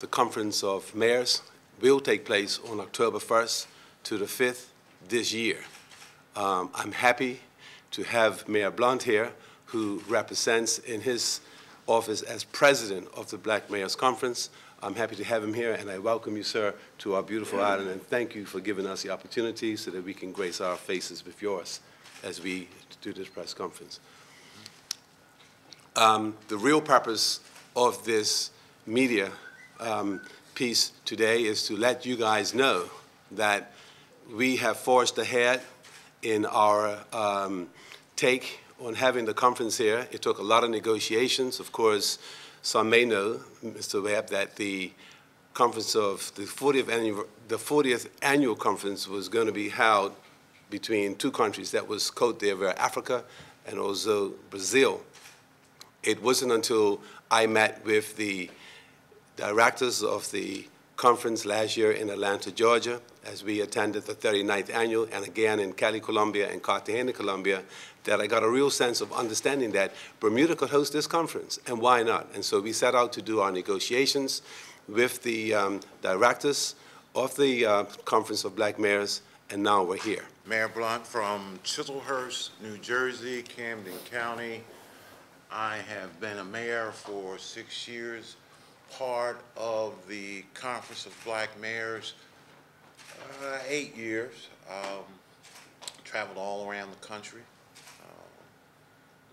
The Conference of Mayors will take place on October 1st to the 5th this year. I'm happy to have Mayor Blunt here, who represents in his office as president of the Black Mayors Conference. I'm happy to have him here, and I welcome you, sir, to our beautiful island, and thank you for giving us the opportunity so that we can grace our faces with yours as we do this press conference. The real purpose of this media piece today is to let you guys know that we have forged ahead in our take on having the conference here. It took a lot of negotiations. Of course, some may know, Mr. Webb, that the conference of the 40th annual conference was going to be held between two countries. That was Côte d'Ivoire, Africa, and also Brazil. It wasn't until I met with the directors of the conference last year in Atlanta, Georgia, as we attended the 39th annual, and again in Cali, Colombia, and Cartagena, Colombia, that I got a real sense of understanding that Bermuda could host this conference, and why not? And so we set out to do our negotiations with the directors of the Conference of Black Mayors, and now we're here. Mayor Blunt from Chislehurst, New Jersey, Camden County. I have been a mayor for 6 years, part of the Conference of Black Mayors 8 years. Traveled all around the country,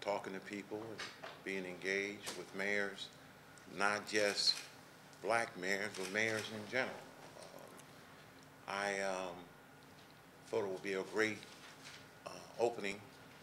talking to people and being engaged with mayors, not just black mayors, but mayors in general. I thought it would be a great opening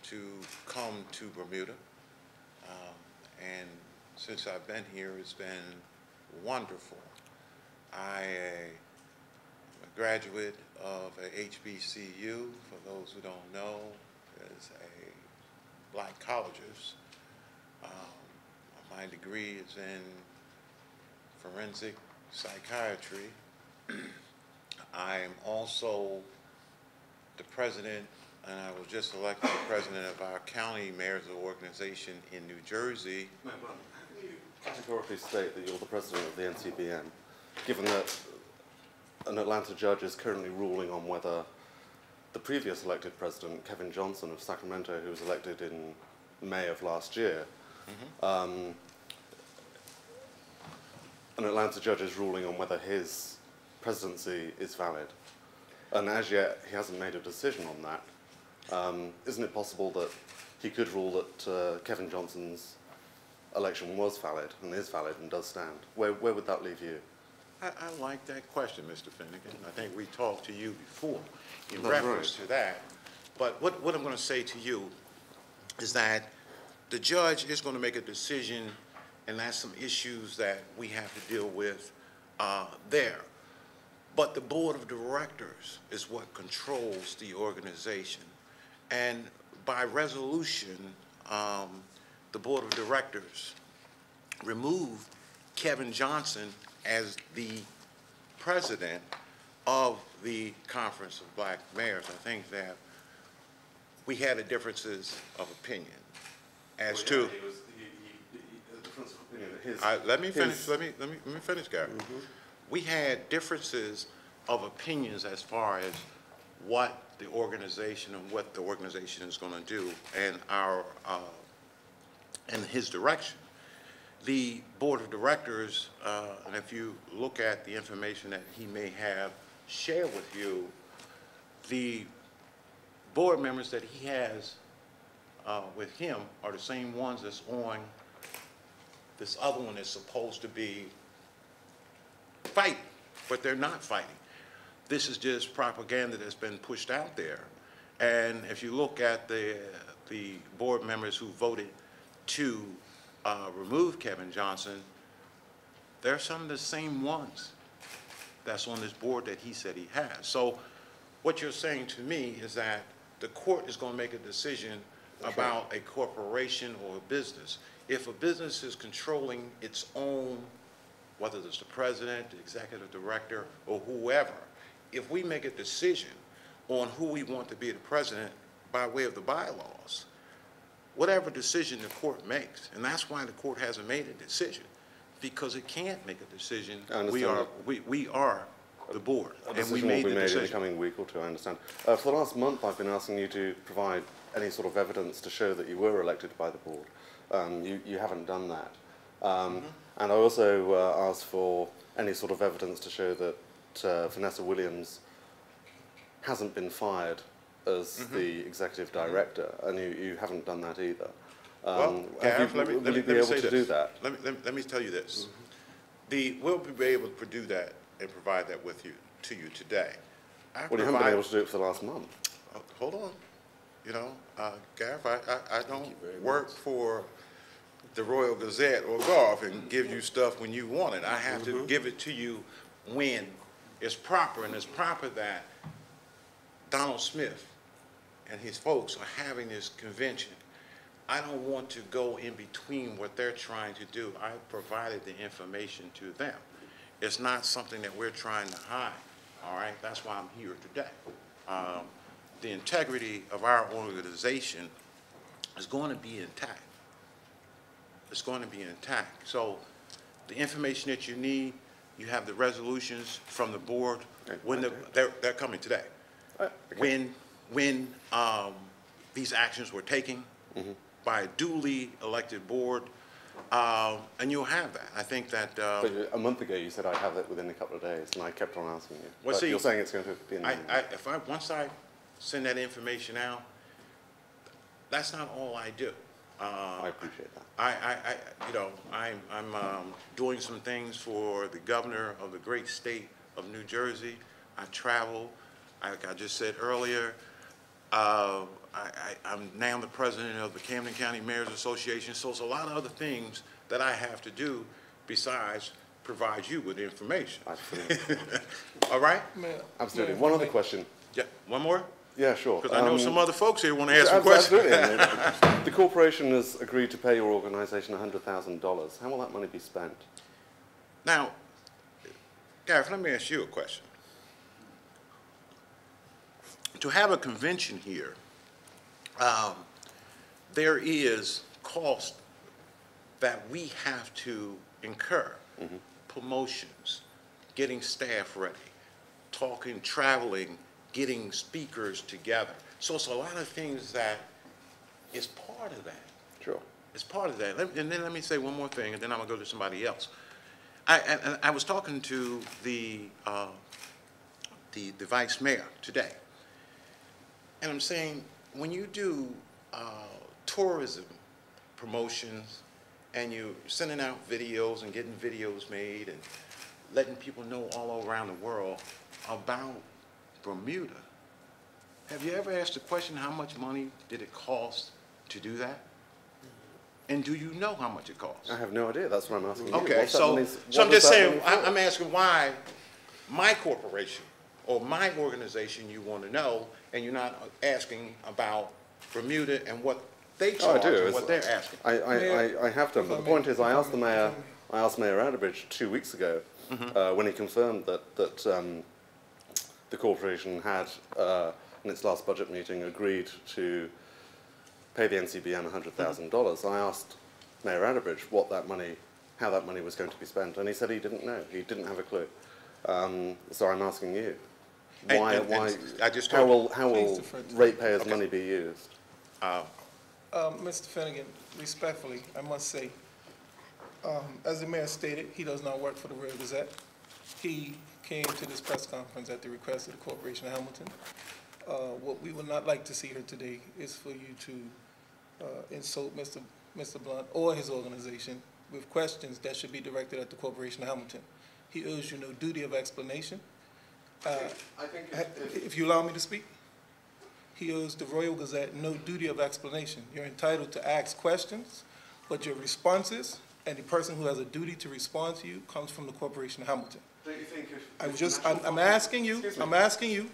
to come to Bermuda. And since I've been here, it's been wonderful. I am a graduate of a HBCU, for those who don't know, is a black colleges. My degree is in forensic psychiatry. I am also the president, and I was just elected the president of our county mayors organization in New Jersey. How can you categorically state that you're the president of the NCBM, given that an Atlanta judge is currently ruling on whether the previous elected president, Kevin Johnson of Sacramento, who was elected in May of last year, an Atlanta judge is ruling on whether his presidency is valid. And as yet, he hasn't made a decision on that. Isn't it possible that he could rule that Kevin Johnson's election was valid and is valid and does stand? Where would that leave you? I like that question, Mr. Finighan. I think we talked to you before in reference to that. But what I'm going to say to you is that the judge is going to make a decision, and that's some issues that we have to deal with there. But the board of directors is what controls the organization. And by resolution, the board of directors removed Kevin Johnson as the president of the Conference of Black Mayors. I think that we had differences of opinion as to. Let me finish, Gareth. We had differences of opinions as far as what the organization and what the organization is going to do, and our and his direction. The board of directors, and if you look at the information that he may have shared with you, the board members that he has with him are the same ones that's on this other one that's supposed to be fighting, but they're not fighting. This is just propaganda that's been pushed out there. And if you look at the board members who voted to remove Kevin Johnson, they're some of the same ones that's on this board that he said he has. So what you're saying to me is that the court is going to make a decision about a corporation or a business. If a business is controlling its own, whether it's the president, the executive director, or whoever, if we make a decision on who we want to be the president by way of the bylaws, whatever decision the court makes, and that's why the court hasn't made a decision, because it can't make a decision. I We understand are the board, and we made the will be made in the decision. coming week or two, I understand. For the last month, I've been asking you to provide any sort of evidence to show that you were elected by the board. You haven't done that. And I also asked for any sort of evidence to show that Vanessa Williams hasn't been fired as the executive director, and you haven't done that either. Well, Gareth, let me be able say to this. do that? Let me tell you this. We'll be able to do that and provide that to you today. Well, you haven't been able to do it for the last month. Hold on. You know, Gareth, I don't work for the Royal Gazette or Golf and give you stuff when you want it. I have to give it to you when it's proper, and it's proper that Donald Smith and his folks are having this convention. I don't want to go in between what they're trying to do. I provided the information to them. It's not something that we're trying to hide, all right? That's why I'm here today. The integrity of our organization is going to be intact. It's going to be intact. So the information that you need, you have the resolutions from the board. When they're coming today. When these actions were taken by a duly elected board, and you'll have that. I think that. But a month ago, you said I'd have it within a couple of days, and I kept on asking you. Well, but see, you're saying it's going to be in the once I send that information out, that's not all I do. I appreciate that. I'm doing some things for the governor of the great state of New Jersey. I travel, like I just said earlier. I'm now the president of the Camden County Mayors Association, so it's a lot of other things that I have to do besides provide you with information. Absolutely. All right? Absolutely. One other question. Yeah, one more? Yeah, sure. Because I know some other folks here want to ask some questions. Absolutely. The corporation has agreed to pay your organization $100,000. How will that money be spent? Now, Gareth, let me ask you a question. To have a convention here, there is cost that we have to incur. Promotions, getting staff ready, talking, traveling, getting speakers together. So it's a lot of things that is part of that. Sure. It's part of that. And then let me say one more thing, and then I'm going to go to somebody else. I was talking to the vice mayor today, and I'm saying, when you do tourism promotions and you're sending out videos and getting videos made and letting people know all around the world about Bermuda, have you ever asked the question, how much money did it cost to do that? And do you know how much it costs? I have no idea. That's what I'm asking you. Okay, so I'm just saying, I'm asking why my corporation or my organization you want to know, and you're not asking about Bermuda and what they charge and what they're asking. I have done, but the point is, I asked Mayor Adabridge 2 weeks ago when he confirmed that the corporation had, in its last budget meeting, agreed to pay the NCBM $100,000. I asked Mayor Adabridge how that money was going to be spent, and he said he didn't know. He didn't have a clue. So I'm asking you, how will ratepayers' money be used? Mr. Finighan, respectfully, I must say, as the mayor stated, he does not work for the Royal Gazette. He came to this press conference at the request of the Corporation of Hamilton. What we would not like to see here today is for you to insult Mr. Blunt or his organization with questions that should be directed at the Corporation of Hamilton. He owes you no duty of explanation. If you allow me to speak, he owes the Royal Gazette no duty of explanation. You're entitled to ask questions, but your responses and the person who has a duty to respond to you comes from the Corporation of Hamilton. Do you think I'm asking you,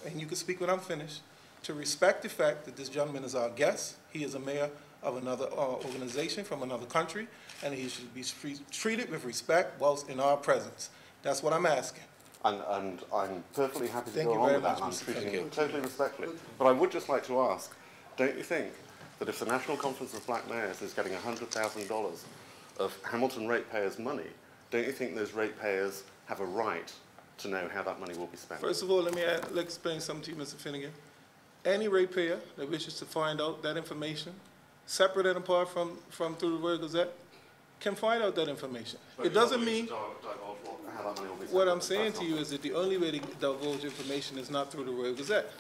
and you can speak when I'm finished, to respect the fact that this gentleman is our guest. He is a mayor of another organization from another country, and he should be treated with respect whilst in our presence. That's what I'm asking. And I'm perfectly happy to go along with that. I'm treating you totally respectfully. But I would just like to ask, don't you think that if the National Conference of Black Mayors is getting $100,000 of Hamilton ratepayers' money, don't you think those ratepayers have a right to know how that money will be spent? First of all, let me explain something to you, Mr. Finighan. Any ratepayer that wishes to find out that information, separate and apart from through the Royal Gazette, can find out that information. But it doesn't mean, how that money will be spent. what I'm saying to you is that the only way to divulge information is not through the Royal Gazette.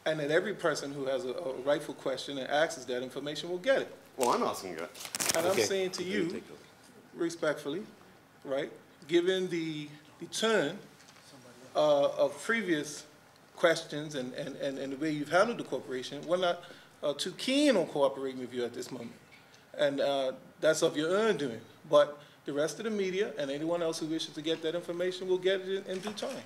And that every person who has a rightful question and asks that information will get it. Well, I'm asking you. And Okay. I'm saying to you, respectfully, right, given the turn of previous questions and the way you've handled the corporation, we're not too keen on cooperating with you at this moment. And that's of your own doing. But the rest of the media and anyone else who wishes to get that information will get it in due time.